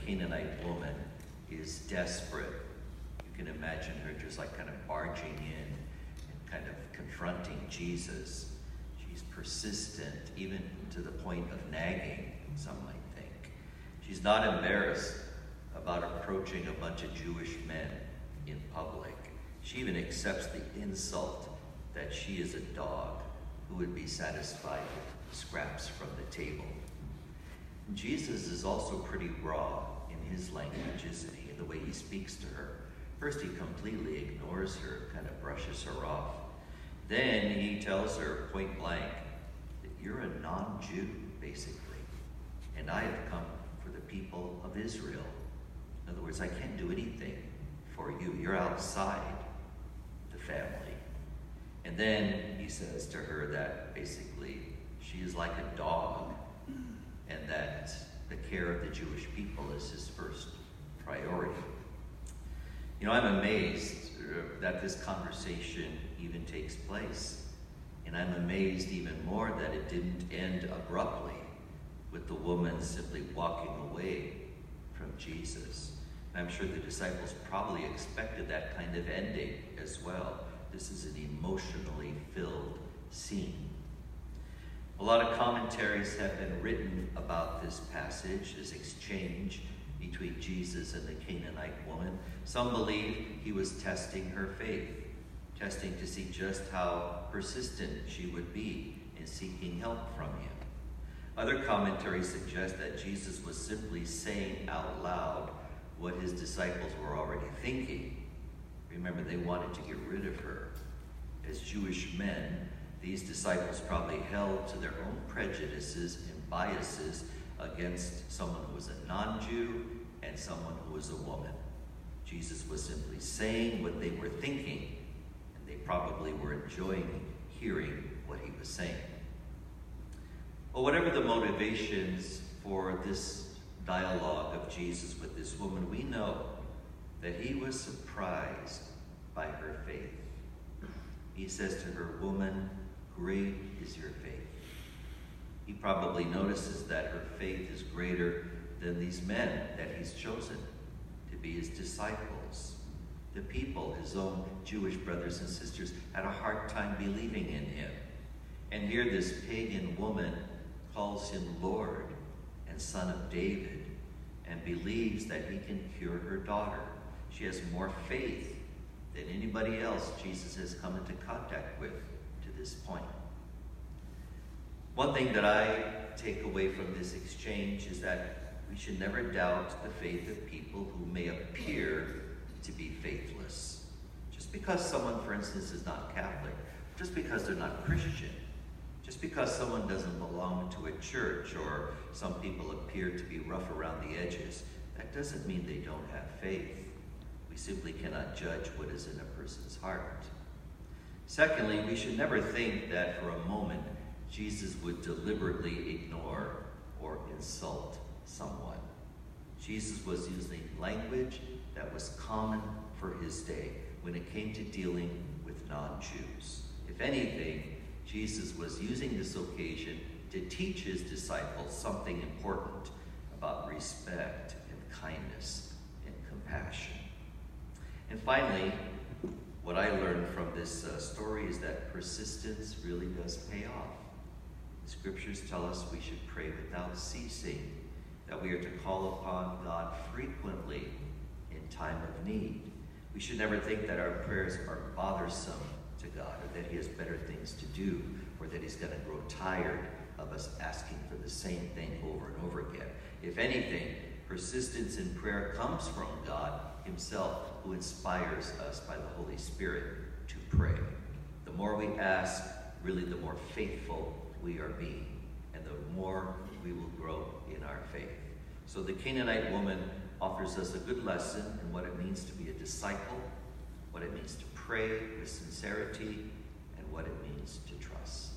Canaanite woman is desperate. You can imagine her just like kind of barging in and kind of confronting Jesus. She's persistent, even to the point of nagging, some might think. She's not embarrassed about approaching a bunch of Jewish men in public. She even accepts the insult that she is a dog who would be satisfied with scraps from the table. And Jesus is also pretty raw in his language, isn't he, in the way he speaks to her. First, he completely ignores her, kind of brushes her off. Then he tells her point blank that you're a non-Jew, basically, and I have come for the people of Israel. In other words, I can't do anything for you. You're outside the family. And then he says to her that basically she is like a dog and that the care of the Jewish people is his first priority. You know, I'm amazed that this conversation even takes place. And I'm amazed even more that it didn't end abruptly with the woman simply walking away from Jesus. I'm sure the disciples probably expected that kind of ending as well. This is an emotionally filled scene. A lot of commentaries have been written about this passage, this exchange between Jesus and the Canaanite woman. Some believe he was testing her faith, testing to see just how persistent she would be in seeking help from him. Other commentaries suggest that Jesus was simply saying out loud what his disciples were already thinking. Remember, they wanted to get rid of her. As Jewish men, these disciples probably held to their own prejudices and biases against someone who was a non-Jew and someone who was a woman. Jesus was simply saying what they were thinking, and they probably were enjoying hearing what he was saying. Well, whatever the motivations for this dialogue of Jesus with this woman, we know that he was surprised by her faith. He says to her, "Woman, great is your faith." He probably notices that her faith is greater than these men that he's chosen to be his disciples. The people, his own Jewish brothers and sisters, had a hard time believing in him. And here this pagan woman calls him Lord and Son of David and believes that he can cure her daughter. She has more faith than anybody else Jesus has come into contact with to this point. One thing that I take away from this exchange is that we should never doubt the faith of people who may appear to be faithless. Just because someone, for instance, is not Catholic, just because they're not Christian, just because someone doesn't belong to a church, or some people appear to be rough around the edges, that doesn't mean they don't have faith. We simply cannot judge what is in a person's heart. Secondly, we should never think that for a moment Jesus would deliberately ignore or insult someone. Jesus was using language that was common for his day when it came to dealing with non-Jews. If anything, Jesus was using this occasion to teach his disciples something important about respect and kindness and compassion. And finally, what I learned from this story is that persistence really does pay off. The scriptures tell us we should pray without ceasing, that we are to call upon God frequently in time of need. We should never think that our prayers are bothersome to God, or that he has better things to do, or that he's going to grow tired of us asking for the same thing over and over again. If anything, persistence in prayer comes from God himself, who inspires us by the Holy Spirit to pray. The more we ask, really the more faithful we are being, and the more we will grow in our faith. So the Canaanite woman offers us a good lesson in what it means to be a disciple, what it means to pray with sincerity, and what it means to trust.